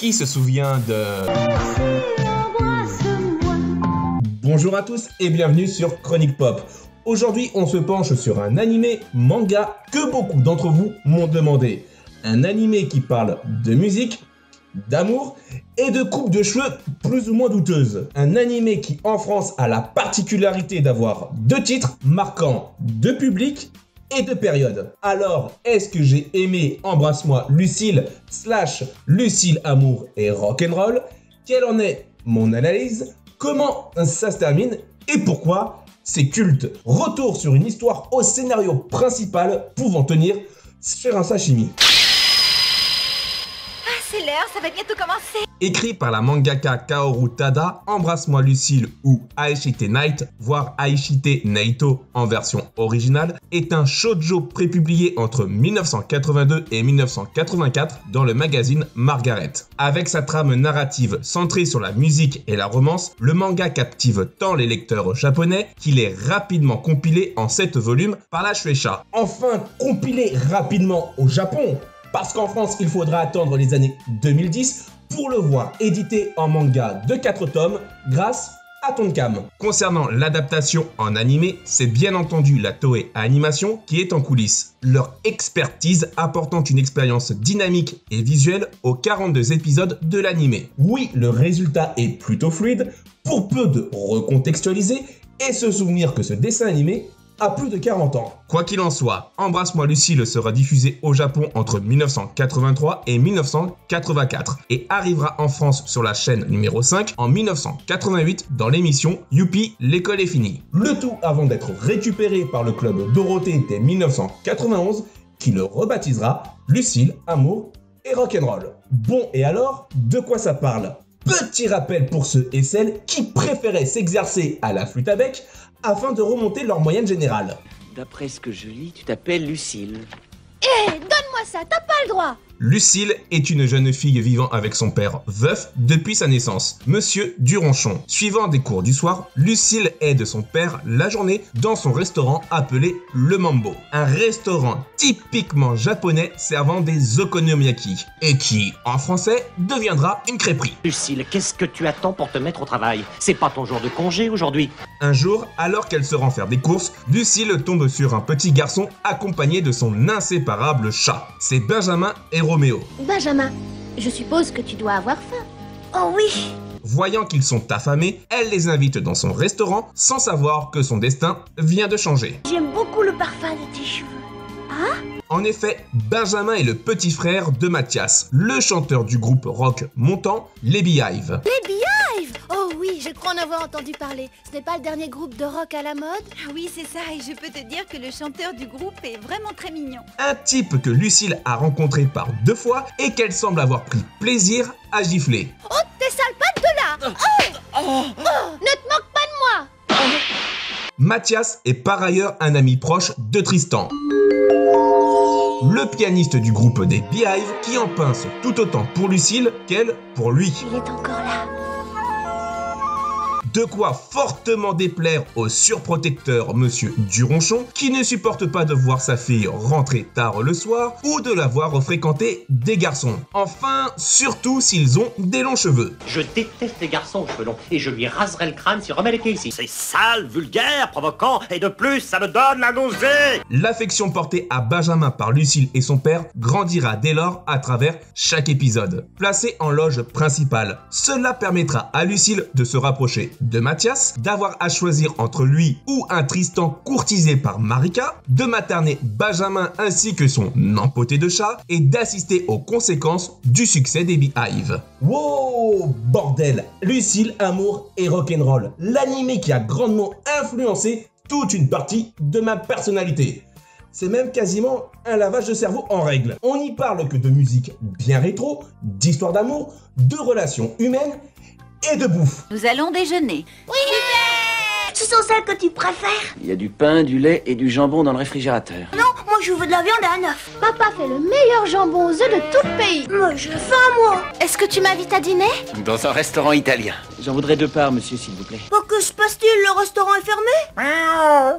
Qui se souvient de... Bonjour à tous et bienvenue sur Chronique Pop. Aujourd'hui, on se penche sur un animé manga que beaucoup d'entre vous m'ont demandé. Un animé qui parle de musique, d'amour et de coupe de cheveux plus ou moins douteuse. Un animé qui en France a la particularité d'avoir deux titres marquant deux publics et deux périodes. Alors, est-ce que j'ai aimé Embrasse-moi Lucille / Lucille Amour et Rock'n'Roll? Quelle en est mon analyse? Comment ça se termine? Et pourquoi c'est culte? Retour sur une histoire au scénario principal pouvant tenir sur un sashimi. C'est l'heure, ça va bientôt commencer. Écrit par la mangaka Kaoru Tada, Embrasse-moi Lucille ou Aishite Night, voire Aishite Naito en version originale, est un shoujo prépublié entre 1982 et 1984 dans le magazine Margaret. Avec sa trame narrative centrée sur la musique et la romance, le manga captive tant les lecteurs japonais qu'il est rapidement compilé en 7 volumes par la Shueisha. Enfin compilé rapidement au Japon, parce qu'en France, il faudra attendre les années 2010 pour le voir édité en manga de 4 tomes grâce à Tonkam. Concernant l'adaptation en animé, c'est bien entendu la Toei Animation qui est en coulisses. Leur expertise apportant une expérience dynamique et visuelle aux 42 épisodes de l'animé. Oui, le résultat est plutôt fluide, pour peu de recontextualiser et se souvenir que ce dessin animé à plus de 40 ans. Quoi qu'il en soit, Embrasse-moi Lucille sera diffusé au Japon entre 1983 et 1984 et arrivera en France sur la chaîne numéro 5 en 1988 dans l'émission Youpi, l'école est finie. Le tout avant d'être récupéré par le club Dorothée dès 1991 qui le rebaptisera Lucille, Amour et Rock'n'Roll. Bon, et alors, de quoi ça parle? Petit rappel pour ceux et celles qui préféraient s'exercer à la flûte à bec afin de remonter leur moyenne générale. D'après ce que je lis, tu t'appelles Lucille. Hé, donne-moi ça, t'as pas le droit. Lucille est une jeune fille vivant avec son père veuf depuis sa naissance, Monsieur Duronchon. Suivant des cours du soir, Lucille aide son père la journée dans son restaurant appelé Le Mambo. Un restaurant typiquement japonais servant des okonomiyaki et qui, en français, deviendra une crêperie. Lucille, qu'est-ce que tu attends pour te mettre au travail? C'est pas ton jour de congé aujourd'hui. Un jour, alors qu'elle se rend faire des courses, Lucille tombe sur un petit garçon accompagné de son inséparable chat. C'est Benjamin et Roméo. Benjamin, je suppose que tu dois avoir faim. Oh oui. Voyant qu'ils sont affamés, elle les invite dans son restaurant sans savoir que son destin vient de changer. J'aime beaucoup le parfum de tes cheveux. Hein? En effet, Benjamin est le petit frère de Mathias, le chanteur du groupe rock montant, les Beehive. Les Beehive? Oh oui, je crois en avoir entendu parler. Ce n'est pas le dernier groupe de rock à la mode? Ah oui, c'est ça, et je peux te dire que le chanteur du groupe est vraiment très mignon. Un type que Lucille a rencontré par 2 fois et qu'elle semble avoir pris plaisir à gifler. Oh, tes sales pattes de là! Oh, ne te moque pas de moi! Mathias est par ailleurs un ami proche de Tristan, le pianiste du groupe des Beehive qui en pince tout autant pour Lucille qu'elle pour lui. Il est encore là. De quoi fortement déplaire au surprotecteur Monsieur Duronchon qui ne supporte pas de voir sa fille rentrer tard le soir ou de la voir fréquenter des garçons. Enfin, surtout s'ils ont des longs cheveux. Je déteste les garçons aux cheveux longs et je lui raserai le crâne s'il remet les pieds ici. C'est sale, vulgaire, provoquant et de plus, ça me donne la nausée. L'affection portée à Benjamin par Lucille et son père grandira dès lors à travers chaque épisode. Placé en loge principale, cela permettra à Lucille de se rapprocher de Mathias, d'avoir à choisir entre lui ou un Tristan courtisé par Marika, de materner Benjamin ainsi que son empoté de chat et d'assister aux conséquences du succès des Beehive. Wow, bordel! Lucille, Amour et Rock'n'Roll, l'animé qui a grandement influencé toute une partie de ma personnalité. C'est même quasiment un lavage de cerveau en règle. On n'y parle que de musique bien rétro, d'histoire d'amour, de relations humaines et de bouffe. Nous allons déjeuner. Oui! Ce sont celles que tu préfères? Il y a du pain, du lait et du jambon dans le réfrigérateur. Non, moi je veux de la viande à un œuf. Papa fait le meilleur jambon aux œufs de tout le pays. Moi j'ai faim, moi. Est-ce que tu m'invites à dîner? Dans un restaurant italien. J'en voudrais 2 parts, monsieur, s'il vous plaît. Que se passe-t-il? Le restaurant est fermé?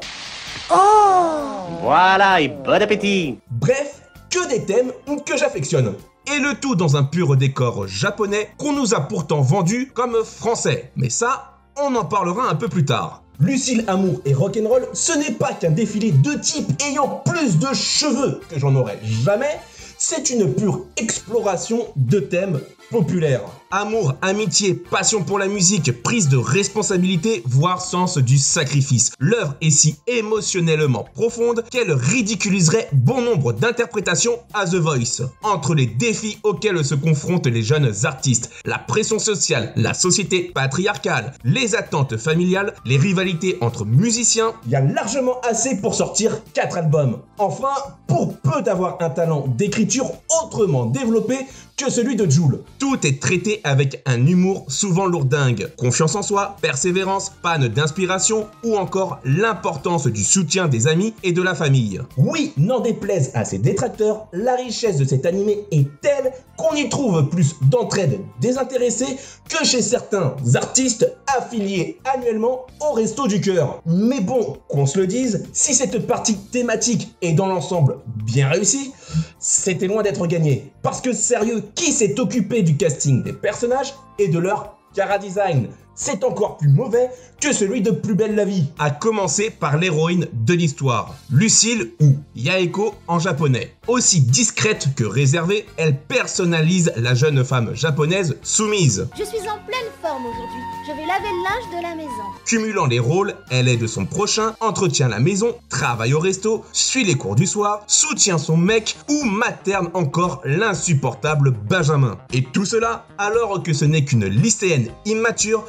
Oh! Voilà, et bon appétit. Bref, que des thèmes que j'affectionne. Et le tout dans un pur décor japonais qu'on nous a pourtant vendu comme français. Mais ça, on en parlera un peu plus tard. Lucille, Amour et Rock'n'Roll, ce n'est pas qu'un défilé de types ayant plus de cheveux que j'en aurais jamais, c'est une pure exploration de thèmes populaires. Amour, amitié, passion pour la musique, prise de responsabilité, voire sens du sacrifice. L'œuvre est si émotionnellement profonde qu'elle ridiculiserait bon nombre d'interprétations à The Voice. Entre les défis auxquels se confrontent les jeunes artistes, la pression sociale, la société patriarcale, les attentes familiales, les rivalités entre musiciens, il y a largement assez pour sortir 4 albums. Enfin, pour peu d'avoir un talent d'écriture autrement développé que celui de Jul. Tout est traité avec un humour souvent lourdingue. Confiance en soi, persévérance, panne d'inspiration ou encore l'importance du soutien des amis et de la famille. Oui, n'en déplaise à ses détracteurs, la richesse de cet animé est telle qu'on y trouve plus d'entraide désintéressée que chez certains artistes affiliés annuellement au Resto du Cœur. Mais bon, qu'on se le dise, si cette partie thématique est dans l'ensemble bien réussie, c'était loin d'être gagné. Parce que sérieux, qui s'est occupé du casting des personnages et de leur chara-design? C'est encore plus mauvais que celui de Plus belle la vie. À commencer par l'héroïne de l'histoire, Lucille ou Yaeko en japonais. Aussi discrète que réservée, elle personnalise la jeune femme japonaise soumise. Je suis en pleine forme aujourd'hui. Je vais laver le linge de la maison. Cumulant les rôles, elle aide son prochain, entretient la maison, travaille au resto, suit les cours du soir, soutient son mec ou materne encore l'insupportable Benjamin. Et tout cela alors que ce n'est qu'une lycéenne immature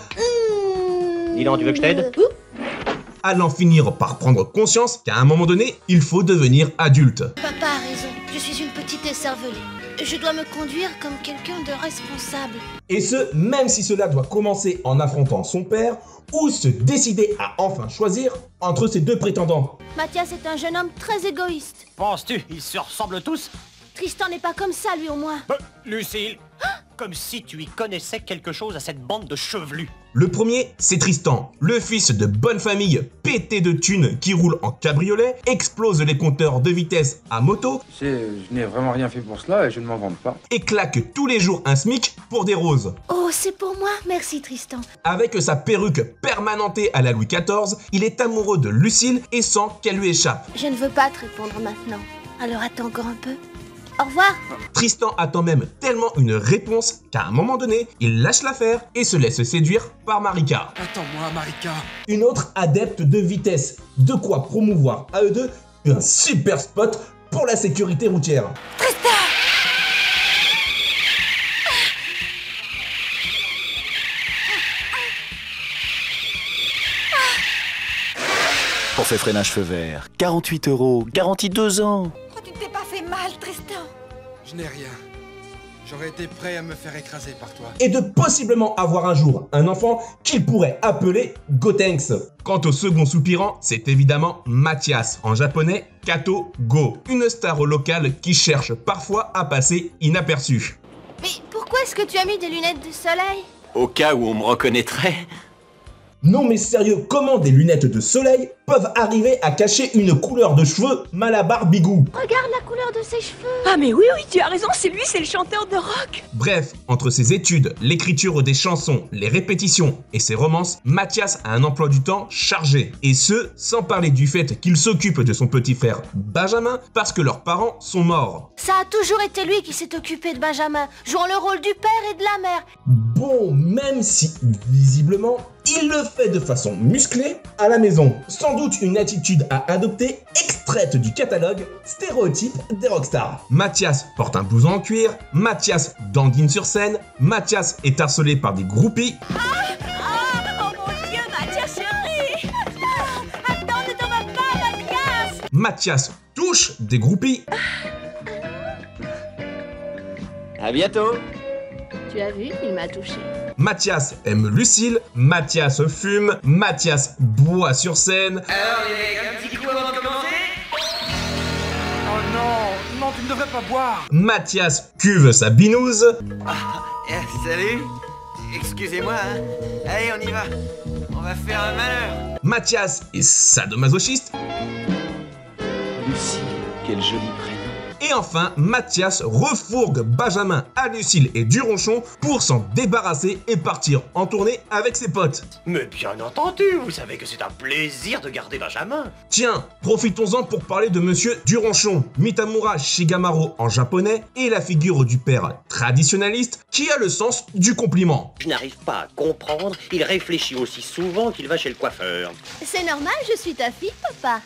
Dis donc, tu veux que je t'aide? allant finir par prendre conscience qu'à un moment donné, il faut devenir adulte. Papa a raison, je suis une petite écervelée. Je dois me conduire comme quelqu'un de responsable. Et ce, même si cela doit commencer en affrontant son père ou se décider à enfin choisir entre ces deux prétendants. Mathias est un jeune homme très égoïste. Penses-tu, ils se ressemblent tous? Tristan n'est pas comme ça, lui au moins. Lucille, comme si tu y connaissais quelque chose à cette bande de chevelus. Le premier, c'est Tristan, le fils de bonne famille pété de thunes qui roule en cabriolet, explose les compteurs de vitesse à moto. Tu sais, je n'ai vraiment rien fait pour cela et je ne m'en vante pas. Et claque tous les jours un SMIC pour des roses. Oh, c'est pour moi, merci Tristan. Avec sa perruque permanentée à la Louis XIV, il est amoureux de Lucille et sent qu'elle lui échappe. Je ne veux pas te répondre maintenant. Alors attends encore un peu. Au revoir. Tristan attend même tellement une réponse qu'à un moment donné, il lâche l'affaire et se laisse séduire par Marika. Attends-moi, Marika. Une autre adepte de vitesse. De quoi promouvoir à eux deux un super spot pour la sécurité routière. Pour ces freinages feu vert, 48 €, garantie 2 ans. Oh, tu t'es pas fait mal, Tristan. Je n'ai rien. J'aurais été prêt à me faire écraser par toi. Et de possiblement avoir un jour un enfant qu'il pourrait appeler Gotenks. Quant au second soupirant, c'est évidemment Mathias, en japonais Kato Go, une star locale qui cherche parfois à passer inaperçue. Mais pourquoi est-ce que tu as mis des lunettes de soleil? Au cas où on me reconnaîtrait. Non mais sérieux, comment des lunettes de soleil peuvent arriver à cacher une couleur de cheveux Malabar Bigou? Regarde la couleur de ses cheveux. Ah mais oui, tu as raison, c'est lui, c'est le chanteur de rock. Bref, entre ses études, l'écriture des chansons, les répétitions et ses romances, Mathias a un emploi du temps chargé. Et ce, sans parler du fait qu'il s'occupe de son petit frère Benjamin parce que leurs parents sont morts. Ça a toujours été lui qui s'est occupé de Benjamin, jouant le rôle du père et de la mère. Bon, même si, visiblement, il le fait de façon musclée à la maison. Sans doute une attitude à adopter extraite du catalogue stéréotype des rockstars. Mathias porte un blouson en cuir, Mathias dandine sur scène, Mathias est harcelé par des groupies. Oh mon Dieu, Mathias chérie. Attends, ne t'en vas pas, Mathias. Mathias touche des groupies. À bientôt. Tu as vu, il m'a touché. Mathias aime Lucille, Mathias fume, Mathias boit sur scène. Alors les gars, un petit coup avant de commencer? Oh non, non, tu ne devrais pas boire. Mathias cuve sa binouse. Salut. Excusez-moi, hein. Allez, on y va. On va faire un malheur. Mathias est sadomasochiste. Lucie, quel joli prénom. Et enfin, Mathias refourgue Benjamin à Lucille et Duronchon pour s'en débarrasser et partir en tournée avec ses potes. Mais bien entendu, vous savez que c'est un plaisir de garder Benjamin. Tiens, profitons-en pour parler de monsieur Duronchon, Mitamura Shigemaro en japonais, et la figure du père traditionnaliste qui a le sens du compliment. Je n'arrive pas à comprendre, il réfléchit aussi souvent qu'il va chez le coiffeur. C'est normal, je suis ta fille, papa.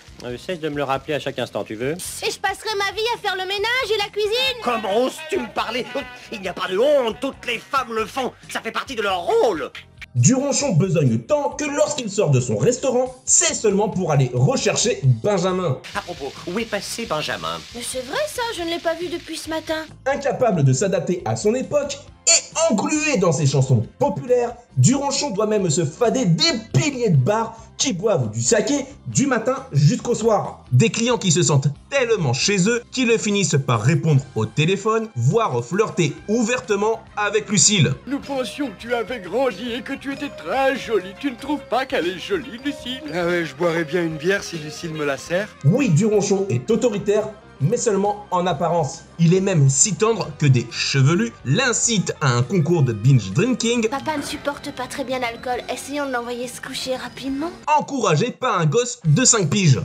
Cesse de me le rappeler à chaque instant, tu veux? Et je passerai ma vie à faire le ménage et la cuisine. Comment oses-tu me parler? Il n'y a pas de honte, toutes les femmes le font, ça fait partie de leur rôle. Duronchon besogne tant que lorsqu'il sort de son restaurant, c'est seulement pour aller rechercher Benjamin. À propos, où est passé Benjamin? Mais c'est vrai ça, je ne l'ai pas vu depuis ce matin. Incapable de s'adapter à son époque et englué dans ses chansons populaires, Duronchon doit même se fader des piliers de bars qui boivent du saké du matin jusqu'au soir. Des clients qui se sentent tellement chez eux qu'ils finissent par répondre au téléphone, voire flirter ouvertement avec Lucille. Nous pensions que tu avais grandi et que tu étais très jolie. Tu ne trouves pas qu'elle est jolie, Lucille? Ah ouais, je boirais bien une bière si Lucille me la sert. Oui, Duronchon est autoritaire, mais seulement en apparence. Il est même si tendre que des chevelus l'incitent à un concours de binge drinking, Papa ne supporte pas très bien l'alcool, essayons de l'envoyer se coucher rapidement. encouragé par un gosse de 5 piges.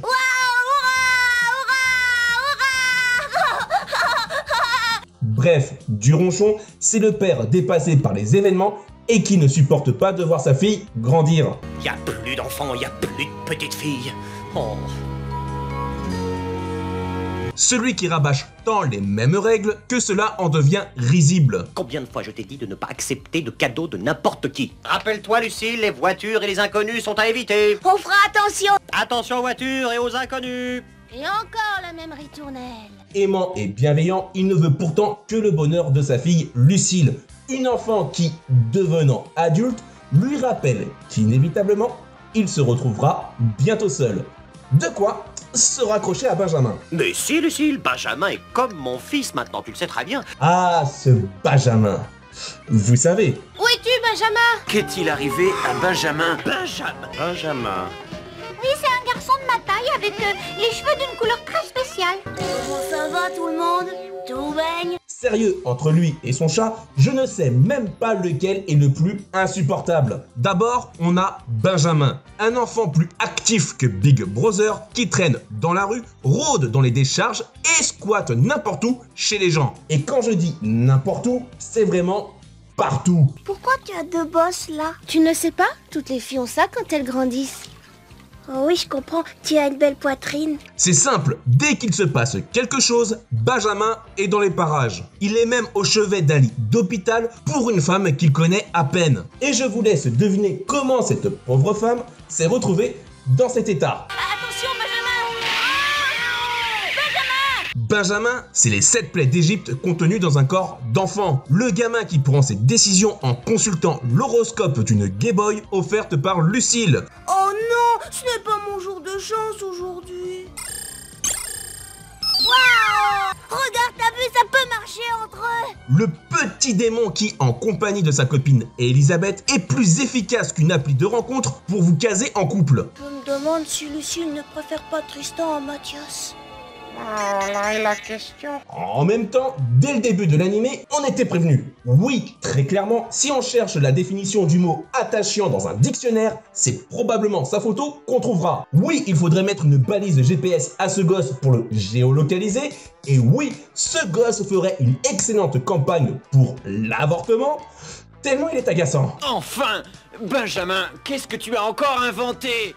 Bref, Duronchon, c'est le père dépassé par les événements et qui ne supporte pas de voir sa fille grandir. Il n'y a plus d'enfants, il n'y a plus de petites filles. Oh. Celui qui rabâche tant les mêmes règles que cela en devient risible. Combien de fois je t'ai dit de ne pas accepter de cadeaux de n'importe qui? Rappelle-toi, Lucille, les voitures et les inconnus sont à éviter. On fera attention. Attention aux voitures et aux inconnus. Et encore la même ritournelle. Aimant et bienveillant, il ne veut pourtant que le bonheur de sa fille Lucille, une enfant qui, devenant adulte, lui rappelle qu'inévitablement, il se retrouvera bientôt seul. De quoi se raccrocher à Benjamin. Mais si, Lucille, Benjamin est comme mon fils maintenant, tu le sais très bien. Ah, ce Benjamin. Vous savez. Où es-tu, Benjamin? Qu'est-il arrivé à Benjamin? Benjamin. Oui, c'est un garçon de ma taille avec les cheveux d'une couleur très spéciale. Comment ça va tout le monde? Tout baigne? Sérieux, entre lui et son chat, je ne sais même pas lequel est le plus insupportable. D'abord, on a Benjamin, un enfant plus actif que Big Brother qui traîne dans la rue, rôde dans les décharges et squatte n'importe où chez les gens. Et quand je dis n'importe où, c'est vraiment partout. Pourquoi tu as deux bosses là? Tu ne sais pas? Toutes les filles ont ça quand elles grandissent. Oh oui, je comprends. Tu as une belle poitrine. C'est simple, dès qu'il se passe quelque chose, Benjamin est dans les parages. Il est même au chevet d'un lit d'hôpital pour une femme qu'il connaît à peine. Et je vous laisse deviner comment cette pauvre femme s'est retrouvée dans cet état. Attention, Benjamin! Benjamin, c'est les 7 plaies d'Égypte contenues dans un corps d'enfant. Le gamin qui prend ses décisions en consultant l'horoscope d'une Game Boy offerte par Lucille. Oh non, ce n'est pas mon jour de chance aujourd'hui. Waouh! Regarde, t'as vu, ça peut marcher entre eux. Le petit démon qui, en compagnie de sa copine Elisabeth, est plus efficace qu'une appli de rencontre pour vous caser en couple. Je me demande si Lucille ne préfère pas Tristan à Mathias. Oh, là est la question. En même temps, dès le début de l'animé, on était prévenu. Oui, très clairement, si on cherche la définition du mot attachant dans un dictionnaire, c'est probablement sa photo qu'on trouvera. Oui, il faudrait mettre une balise GPS à ce gosse pour le géolocaliser. Et oui, ce gosse ferait une excellente campagne pour l'avortement, tellement il est agaçant. Enfin, Benjamin, qu'est-ce que tu as encore inventé?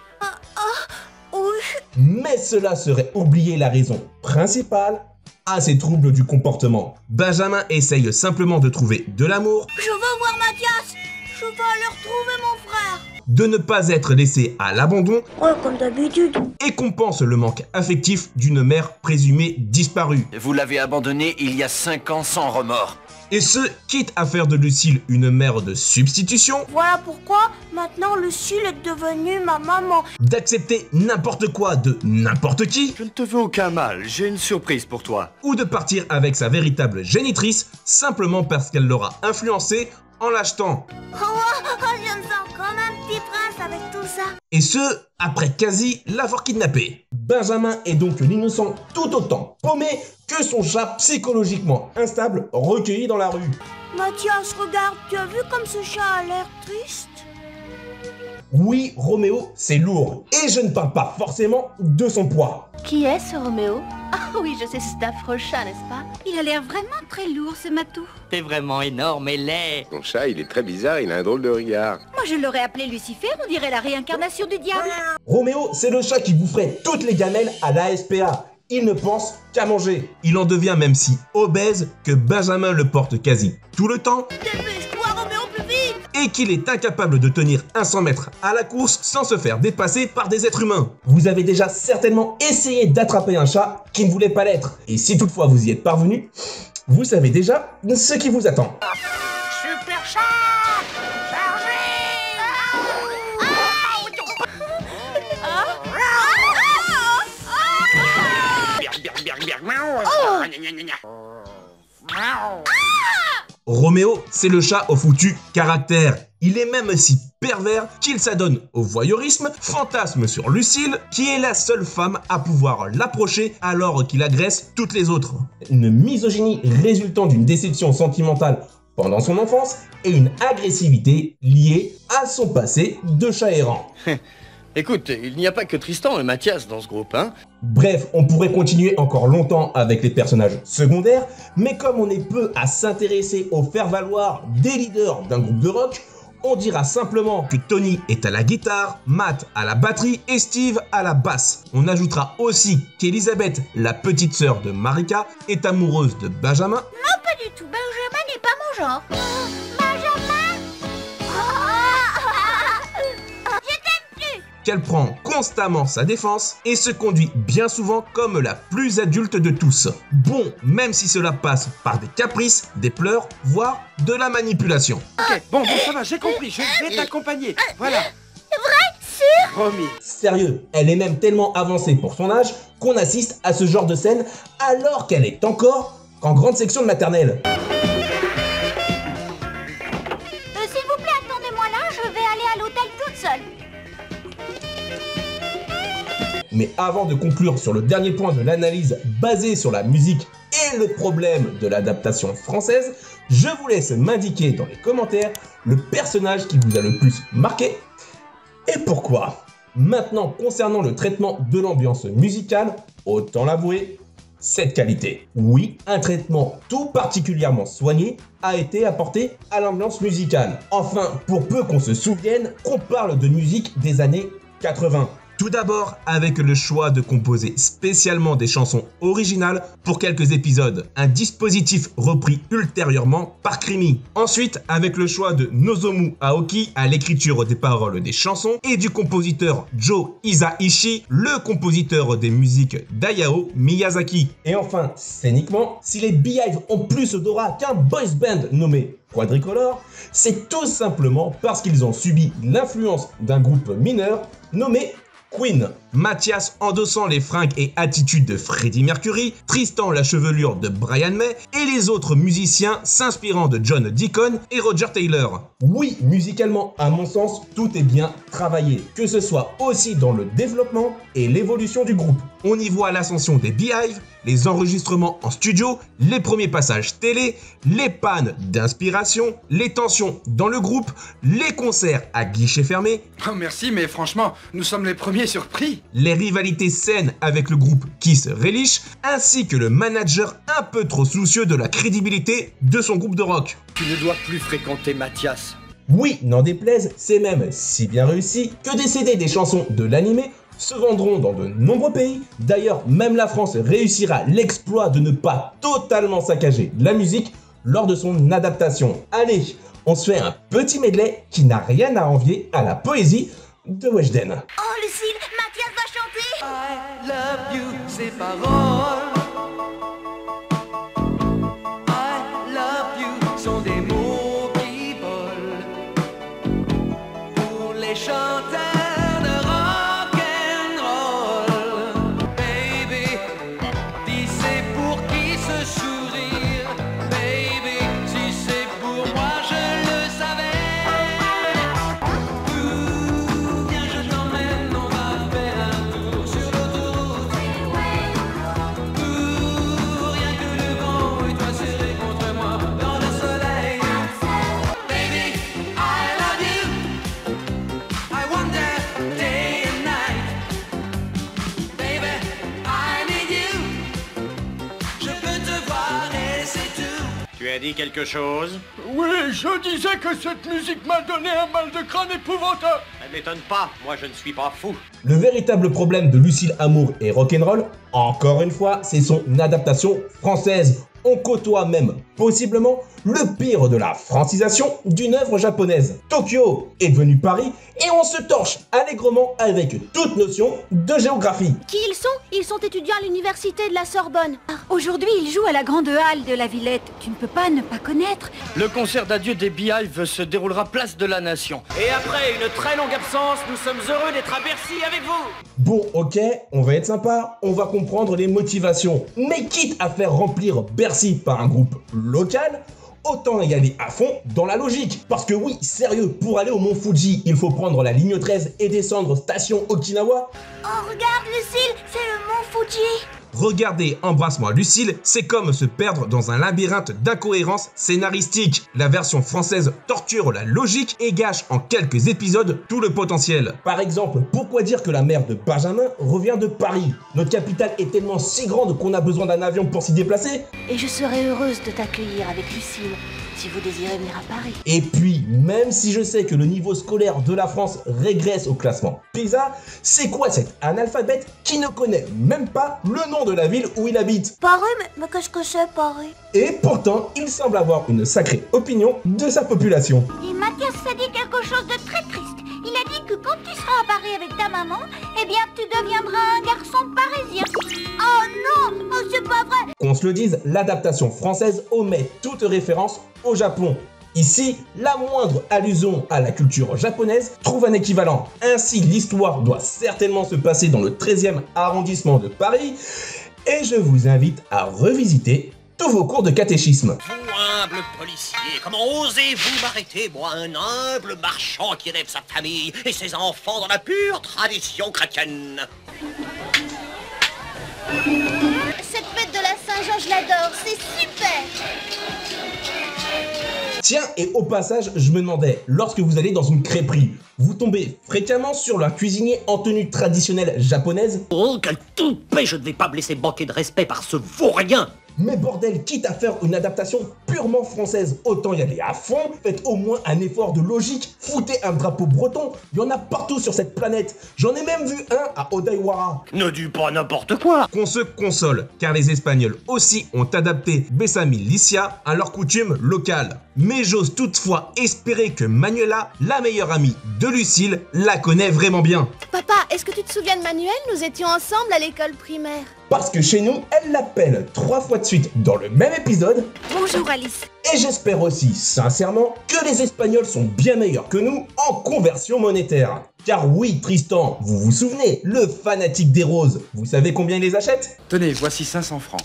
Mais cela serait oublier la raison principale à ces troubles du comportement. Benjamin essaye simplement de trouver de l'amour, Je veux voir Mathias. Je veux aller retrouver mon frère. de ne pas être laissé à l'abandon Ouais, comme d'habitude. et compense le manque affectif d'une mère présumée disparue. Vous l'avez abandonné il y a 5 ans sans remords. Et ce, quitte à faire de Lucille une mère de substitution, Voilà pourquoi maintenant Lucille est devenue ma maman. d'accepter n'importe quoi de n'importe qui, Je ne te veux aucun mal, j'ai une surprise pour toi. ou de partir avec sa véritable génitrice simplement parce qu'elle l'aura influencé en l'achetant. Je me sens comme un petit prince avec tout ça. Et ce, après quasi l'avoir kidnappé. Benjamin est donc l'innocent tout autant paumé que son chat psychologiquement instable recueilli dans la rue. Mathias, regarde, tu as vu comme ce chat a l'air triste? Oui, Roméo, c'est lourd. Et je ne parle pas forcément de son poids. Qui est ce Roméo? Ah oui, je sais, c'est affreux chat, n'est-ce pas? Il a l'air vraiment très lourd, ce matou. T'es vraiment énorme et laid. Ton chat, il est très bizarre, il a un drôle de regard. Moi, je l'aurais appelé Lucifer, on dirait la réincarnation du diable. Roméo, c'est le chat qui boufferait toutes les gamelles à la SPA. Il ne pense qu'à manger. Il en devient même si obèse que Benjamin le porte quasi tout le temps. Dépêche-toi, Roméo, plus vite! Et qu'il est incapable de tenir un 100 mètres à la course sans se faire dépasser par des êtres humains. Vous avez déjà certainement essayé d'attraper un chat qui ne voulait pas l'être. Et si toutefois vous y êtes parvenu, vous savez déjà ce qui vous attend. Super chat! Roméo, c'est le chat au foutu caractère. Il est même si pervers qu'il s'adonne au voyeurisme, fantasme sur Lucille, qui est la seule femme à pouvoir l'approcher alors qu'il agresse toutes les autres. Une misogynie résultant d'une déception sentimentale pendant son enfance et une agressivité liée à son passé de chat errant. Écoute, il n'y a pas que Tristan et Mathias dans ce groupe, hein? Bref, on pourrait continuer encore longtemps avec les personnages secondaires, mais comme on est peu à s'intéresser au faire-valoir des leaders d'un groupe de rock, on dira simplement que Tony est à la guitare, Matt à la batterie et Steve à la basse. On ajoutera aussi qu'Elisabeth, la petite sœur de Marika, est amoureuse de Benjamin. Non, pas du tout, Benjamin n'est pas mon genre. Qu'elle prend constamment sa défense et se conduit bien souvent comme la plus adulte de tous. Bon, même si cela passe par des caprices, des pleurs, voire de la manipulation. Ok, bon, ça va, j'ai compris, je vais t'accompagner. Voilà. Vrai? Sûr? Promis. Sérieux, elle est même tellement avancée pour son âge qu'on assiste à ce genre de scène alors qu'elle est encore en grande section de maternelle. S'il vous plaît, attendez-moi là, je vais aller à l'hôtel toute seule. Mais avant de conclure sur le dernier point de l'analyse basée sur la musique et le problème de l'adaptation française, je vous laisse m'indiquer dans les commentaires le personnage qui vous a le plus marqué et pourquoi. Maintenant, concernant le traitement de l'ambiance musicale, autant l'avouer, cette qualité. Oui, un traitement tout particulièrement soigné a été apporté à l'ambiance musicale. Enfin, pour peu qu'on se souvienne qu'on parle de musique des années 80. Tout d'abord avec le choix de composer spécialement des chansons originales pour quelques épisodes, un dispositif repris ultérieurement par Krimi. Ensuite avec le choix de Nozomu Aoki à l'écriture des paroles des chansons et du compositeur Joe Hisaishi, le compositeur des musiques d'Hayao Miyazaki. Et enfin, scéniquement, si les Beehive ont plus d'aura qu'un boys band nommé Quadricolor, c'est tout simplement parce qu'ils ont subi l'influence d'un groupe mineur nommé Queen. Mathias endossant les fringues et attitudes de Freddie Mercury, Tristan la chevelure de Brian May et les autres musiciens s'inspirant de John Deacon et Roger Taylor. Oui, musicalement, à mon sens, tout est bien travaillé, que ce soit aussi dans le développement et l'évolution du groupe. On y voit l'ascension des Beehive, les enregistrements en studio, les premiers passages télé, les pannes d'inspiration, les tensions dans le groupe, les concerts à guichet fermé. Oh merci, mais franchement, nous sommes les premiers surpris. Les rivalités saines avec le groupe Kiss Relish, ainsi que le manager un peu trop soucieux de la crédibilité de son groupe de rock. Tu ne dois plus fréquenter Mathias. Oui, n'en déplaise, c'est même si bien réussi que des CD des chansons de l'animé se vendront dans de nombreux pays. D'ailleurs, même la France réussira l'exploit de ne pas totalement saccager la musique lors de son adaptation. Allez, on se fait un petit medley qui n'a rien à envier à la poésie de Weshden. Oh Lucille, Mathias va chanter. I love you, ces paroles. I love you sont des mots qui volent pour les chanteurs de rock and roll. Baby, dis c'est pour qui ce sourire. Baby, si c'est pour moi je le savais. Viens je t'emmène, on va faire un tour sur l'autoroute. as dit quelque chose? Oui, je disais que cette musique m'a donné un mal de crâne épouvantable. Ça ne m'étonne pas, moi je ne suis pas fou. Le véritable problème de Lucille Amour et Rock'n'Roll, encore une fois, c'est son adaptation française. On côtoie même, possiblement, le pire de la francisation d'une œuvre japonaise. Tokyo est devenu Paris et on se torche allègrement avec toute notion de géographie. Qui ils sont? Ils sont étudiants à l'université de la Sorbonne. Aujourd'hui, ils jouent à la Grande Halle de la Villette. Tu ne peux pas ne pas connaître. Le concert d'adieu des Beehive se déroulera place de la Nation. Et après une très longue absence, nous sommes heureux d'être à Bercy avec vous. Bon, ok, on va être sympa, on va comprendre les motivations. Mais quitte à faire remplir Bercy par un groupe local, autant y aller à fond dans la logique. Parce que oui, sérieux, pour aller au Mont Fuji, il faut prendre la ligne 13 et descendre station Okinawa. Oh, regarde, Lucille, c'est le Mont Fuji. Regardez Embrasse-moi Lucille, c'est comme se perdre dans un labyrinthe d'incohérences scénaristiques. La version française torture la logique et gâche en quelques épisodes tout le potentiel. Par exemple, pourquoi dire que la mère de Benjamin revient de Paris? Notre capitale est tellement si grande qu'on a besoin d'un avion pour s'y déplacer. Et je serai heureuse de t'accueillir avec Lucille, si vous désirez venir à Paris. Et puis, même si je sais que le niveau scolaire de la France régresse au classement PISA, c'est quoi cet analphabète qui ne connaît même pas le nom de la ville où il habite? Paris, mais qu'est-ce que c'est Paris? Et pourtant, il semble avoir une sacrée opinion de sa population. Et Mathias a dit quelque chose de très triste. Il a dit que quand tu seras à Paris avec ta maman, eh bien tu deviendras un garçon parisien. Oh non, oh, c'est pas vrai. Qu'on se le dise, l'adaptation française omet toute référence au Japon. Ici, la moindre allusion à la culture japonaise trouve un équivalent. Ainsi, l'histoire doit certainement se passer dans le 13e arrondissement de Paris. Et je vous invite à revisiter tous vos cours de catéchisme. Vous, humble policier, comment osez-vous m'arrêter, moi, un humble marchand qui élève sa famille et ses enfants dans la pure tradition chrétienne? Cette fête de la Saint-Jean, je l'adore, c'est super. Tiens, et au passage, je me demandais, lorsque vous allez dans une crêperie, vous tombez fréquemment sur leur cuisinier en tenue traditionnelle japonaise? Oh, quel toupet, je ne vais pas me laisser manquer de respect par ce vaurien. Mais bordel, quitte à faire une adaptation purement française, autant y aller à fond, faites au moins un effort de logique, foutez un drapeau breton, il y en a partout sur cette planète, j'en ai même vu un à Odaiwara. Ne dis pas n'importe quoi. Qu'on se console, car les Espagnols aussi ont adapté Bessami Licia à leur coutume locale. Mais j'ose toutefois espérer que Manuela, la meilleure amie de Lucille, la connaît vraiment bien. Papa, est-ce que tu te souviens de Manuel? Nous étions ensemble à l'école primaire. Parce que chez nous, elle l'appelle 3 fois de suite dans le même épisode. Bonjour Alice. Et j'espère aussi, sincèrement, que les Espagnols sont bien meilleurs que nous en conversion monétaire. Car oui, Tristan, vous vous souvenez, le fanatique des roses, vous savez combien il les achète? Tenez, voici 500 francs.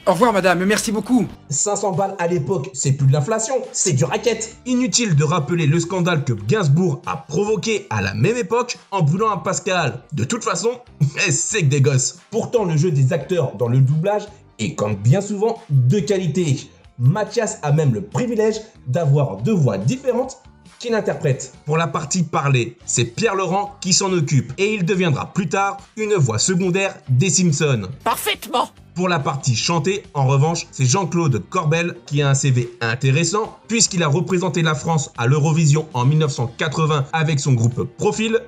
Au revoir madame, merci beaucoup. 500 balles à l'époque, c'est plus de l'inflation, c'est du racket. Inutile de rappeler le scandale que Gainsbourg a provoqué à la même époque en brûlant un Pascal. De toute façon, c'est que des gosses. Pourtant, le jeu des acteurs dans le doublage est quand bien souvent de qualité. Mathias a même le privilège d'avoir 2 voix différentes qu'il interprète. Pour la partie parlée, c'est Pierre Laurent qui s'en occupe et il deviendra plus tard une voix secondaire des Simpsons. Parfaitement. Pour la partie chantée, en revanche, c'est Jean-Claude Corbel qui a un CV intéressant puisqu'il a représenté la France à l'Eurovision en 1980 avec son groupe Profil.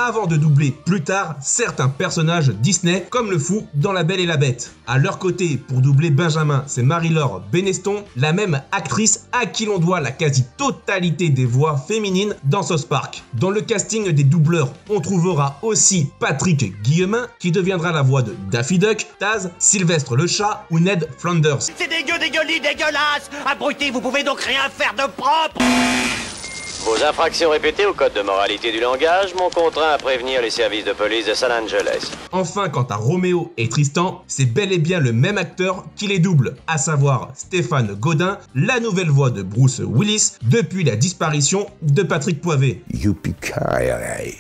Avant de doubler plus tard certains personnages Disney comme le fou dans La Belle et la Bête. À leur côté, pour doubler Benjamin, c'est Marie-Laure Beneston, la même actrice à qui l'on doit la quasi-totalité des voix féminines dans South Park. Dans le casting des doubleurs, on trouvera aussi Patrick Guillemin qui deviendra la voix de Daffy Duck, Taz, Sylvestre le Chat ou Ned Flanders. C'est dégueulasse. Abruti, vous pouvez donc rien faire de propre. Vos infractions répétées au code de moralité du langage m'ont contraint à prévenir les services de police de San Angeles. Enfin, quant à Roméo et Tristan, c'est bel et bien le même acteur qui les double, à savoir Stéphane Godin, la nouvelle voix de Bruce Willis depuis la disparition de Patrick Poivet. Youpi-ki-ray.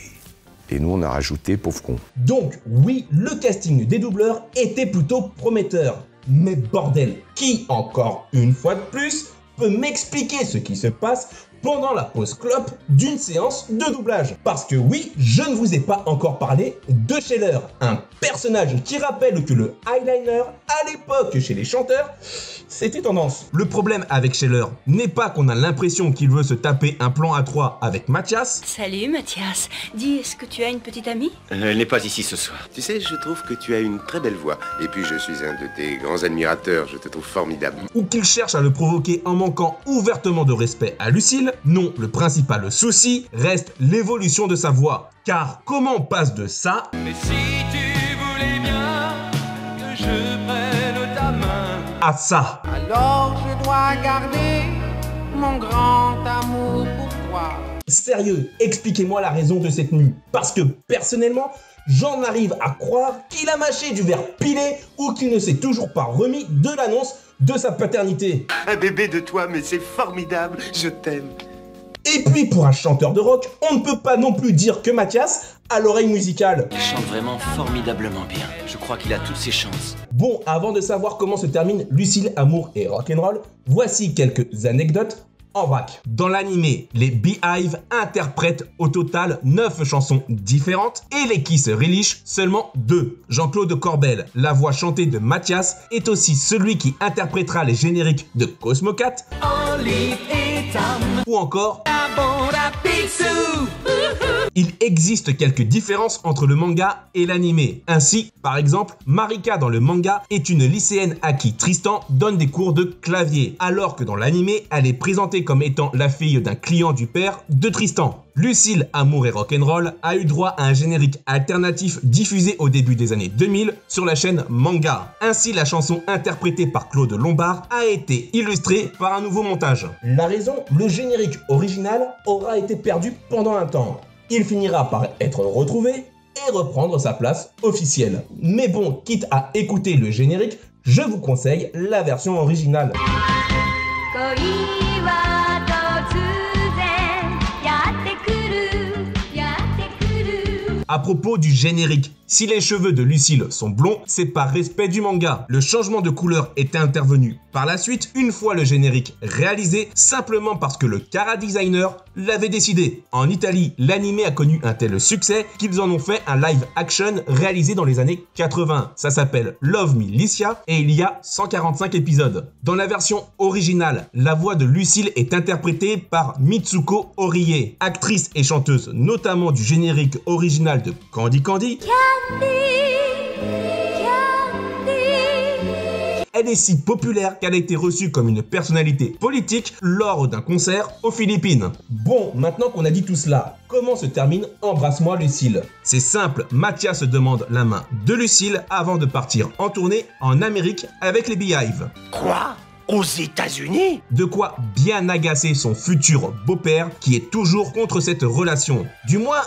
Et nous on a rajouté pauvre con. Donc oui, le casting des doubleurs était plutôt prometteur. Mais bordel, qui encore une fois de plus peut m'expliquer ce qui se passe pendant la pause clope d'une séance de doublage. Parce que oui, je ne vous ai pas encore parlé de Scheller, un personnage qui rappelle que le eyeliner, à l'époque chez les chanteurs, c'était tendance. Le problème avec Scheller n'est pas qu'on a l'impression qu'il veut se taper un plan à 3 avec Mathias. Salut Mathias, dis, est-ce que tu as une petite amie? Elle n'est pas ici ce soir. Tu sais, je trouve que tu as une très belle voix. Et puis je suis un de tes grands admirateurs, je te trouve formidable. Ou qu'il cherche à le provoquer en manquant ouvertement de respect à Lucille. Non, le principal souci reste l'évolution de sa voix. Car comment on passe de ça Mais si tu voulais bien que je prenne ta main à ça? Alors je dois garder mon grand amour pour toi. Sérieux, expliquez-moi la raison de cette nuit. Parce que personnellement, j'en arrive à croire qu'il a mâché du verre pilé ou qu'il ne s'est toujours pas remis de l'annonce de sa paternité. Un bébé de toi, mais c'est formidable, je t'aime. Et puis pour un chanteur de rock, on ne peut pas non plus dire que Mathias a l'oreille musicale. Il chante vraiment formidablement bien. Je crois qu'il a toutes ses chances. Bon, avant de savoir comment se termine Lucille, Amour et Rock'n'Roll, voici quelques anecdotes en vrac. Dans l'animé, les Beehive interprètent au total 9 chansons différentes et les Kiss Relish seulement 2. Jean-Claude Corbel, la voix chantée de Mathias, est aussi celui qui interprétera les génériques de Cosmo Cat ou encore il existe quelques différences entre le manga et l'animé. Ainsi, par exemple, Marika dans le manga est une lycéenne à qui Tristan donne des cours de clavier, alors que dans l'animé, elle est présentée comme étant la fille d'un client du père de Tristan. Lucille, Amour et Rock'n'Roll a eu droit à un générique alternatif diffusé au début des années 2000 sur la chaîne Manga. Ainsi, la chanson interprétée par Claude Lombard a été illustrée par un nouveau montage. La raison, le générique original aura été perdu pendant un temps. Il finira par être retrouvé et reprendre sa place officielle. Mais bon, quitte à écouter le générique, je vous conseille la version originale. À propos du générique, si les cheveux de Lucille sont blonds, c'est par respect du manga. Le changement de couleur est intervenu par la suite, une fois le générique réalisé, simplement parce que le chara designer l'avait décidé. En Italie, l'anime a connu un tel succès qu'ils en ont fait un live action réalisé dans les années 80. Ça s'appelle Love Me Licia et il y a 145 épisodes. Dans la version originale, la voix de Lucille est interprétée par Mitsuko Orie, actrice et chanteuse notamment du générique original de Candy Candy. Elle est si populaire qu'elle a été reçue comme une personnalité politique lors d'un concert aux Philippines. Bon, maintenant qu'on a dit tout cela, comment se termine Embrasse-moi Lucille? C'est simple, Mathias demande la main de Lucille avant de partir en tournée en Amérique avec les Beehive. Quoi? Aux États-Unis? De quoi bien agacer son futur beau-père qui est toujours contre cette relation. Du moins,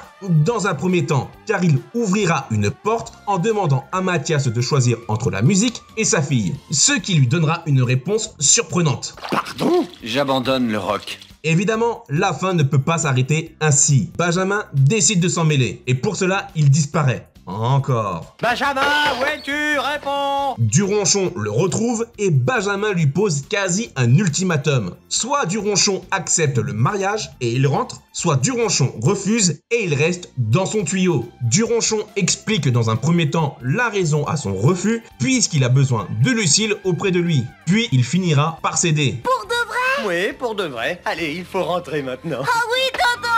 dans un premier temps, car il ouvrira une porte en demandant à Mathias de choisir entre la musique et sa fille. Ce qui lui donnera une réponse surprenante. Pardon? J'abandonne le rock. Évidemment, la fin ne peut pas s'arrêter ainsi. Benjamin décide de s'en mêler et pour cela, il disparaît. Encore. Benjamin, où es-tu? Réponds! Duronchon le retrouve et Benjamin lui pose quasi un ultimatum. Soit Duronchon accepte le mariage et il rentre, soit Duronchon refuse et il reste dans son tuyau. Duronchon explique dans un premier temps la raison à son refus, puisqu'il a besoin de Lucille auprès de lui. Puis il finira par céder. Pour de vrai? Oui, pour de vrai. Allez, il faut rentrer maintenant. Ah oui, tonton!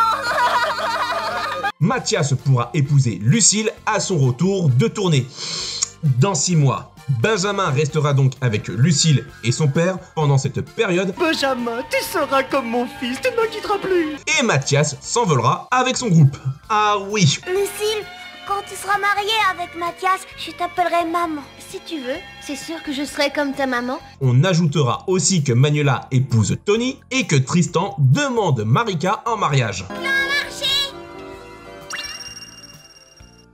Mathias pourra épouser Lucille à son retour de tournée. Dans 6 mois. Benjamin restera donc avec Lucille et son père pendant cette période. Benjamin, tu seras comme mon fils, tu ne me quitteras plus. Et Mathias s'envolera avec son groupe. Ah oui. Lucille, quand tu seras mariée avec Mathias, je t'appellerai maman. Si tu veux, c'est sûr que je serai comme ta maman. On ajoutera aussi que Manuela épouse Tony et que Tristan demande Marika en mariage.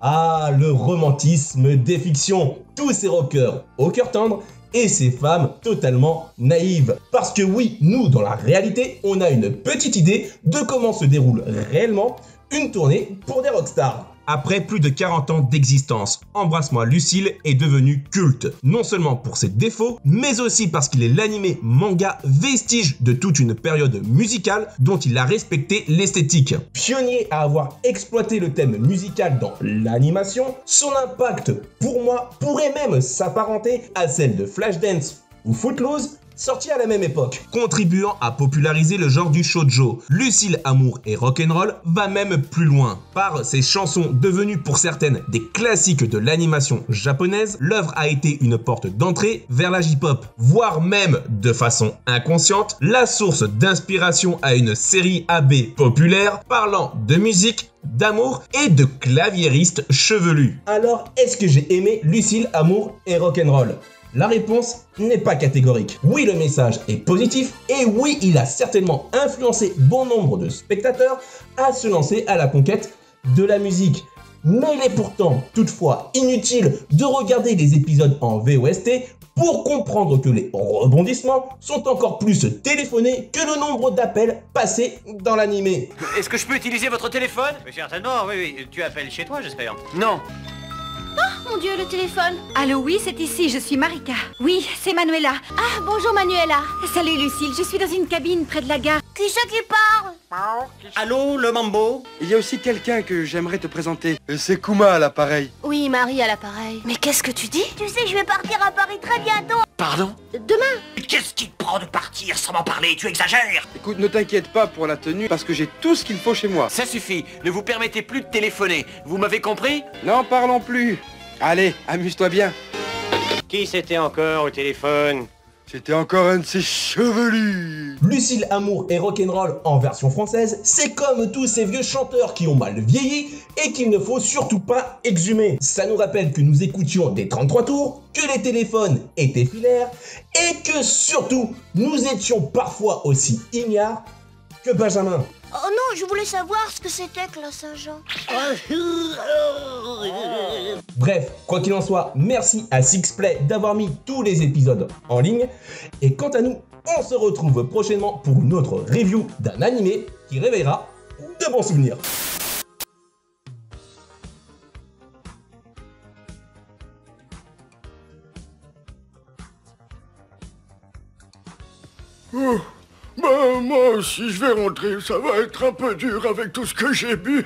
Ah, le romantisme des fictions. Tous ces rockers au cœur tendre et ces femmes totalement naïves. Parce que oui, nous, dans la réalité, on a une petite idée de comment se déroule réellement une tournée pour des rockstars. Après plus de 40 ans d'existence, Embrasse-moi Lucille est devenu culte, non seulement pour ses défauts, mais aussi parce qu'il est l'animé manga vestige de toute une période musicale dont il a respecté l'esthétique. Pionnier à avoir exploité le thème musical dans l'animation, son impact, pour moi, pourrait même s'apparenter à celle de Flashdance ou Footloose, sorti à la même époque. Contribuant à populariser le genre du shoujo, Lucille Amour et Rock'n'Roll va même plus loin. Par ses chansons devenues pour certaines des classiques de l'animation japonaise, l'œuvre a été une porte d'entrée vers la J-pop, voire même, de façon inconsciente, la source d'inspiration à une série AB populaire parlant de musique, d'amour et de claviéristes chevelus. Alors, est-ce que j'ai aimé Lucille Amour et Rock'n'Roll ? La réponse n'est pas catégorique. Oui, le message est positif et oui, il a certainement influencé bon nombre de spectateurs à se lancer à la conquête de la musique. Mais il est pourtant, toutefois, inutile de regarder les épisodes en VOST pour comprendre que les rebondissements sont encore plus téléphonés que le nombre d'appels passés dans l'animé. Est-ce que je peux utiliser votre téléphone? Mais certainement, oui. Tu appelles chez toi, j'espère. Non. Oh mon Dieu, le téléphone. Allô, oui, c'est ici, je suis Marika. Oui, c'est Manuela. Ah, bonjour Manuela. Salut Lucille, je suis dans une cabine près de la gare. Qui c'est qui parle? Allô, le mambo? Il y a aussi quelqu'un que j'aimerais te présenter. C'est Kuma à l'appareil. Oui, Marie à l'appareil. Mais qu'est-ce que tu dis? Tu sais, je vais partir à Paris très bientôt. Pardon? Demain. Qu'est-ce qui te prend de partir sans m'en parler? Tu exagères. Écoute, ne t'inquiète pas pour la tenue, parce que j'ai tout ce qu'il faut chez moi. Ça suffit, ne vous permettez plus de téléphoner. Vous m'avez compris? N'en parlons plus. Allez, amuse-toi bien. Qui c'était encore au téléphone? C'était encore un de ces chevelus. Lucille Amour et Rock'n'Roll en version française, c'est comme tous ces vieux chanteurs qui ont mal vieilli et qu'il ne faut surtout pas exhumer. Ça nous rappelle que nous écoutions des 33 tours, que les téléphones étaient filaires et que surtout, nous étions parfois aussi ignares que Benjamin. Oh non, je voulais savoir ce que c'était que la Saint-Jean. Bref, quoi qu'il en soit, merci à Sixplay d'avoir mis tous les épisodes en ligne. Et quant à nous, on se retrouve prochainement pour une autre review d'un animé qui réveillera de bons souvenirs. Moi aussi je vais rentrer, ça va être un peu dur avec tout ce que j'ai bu.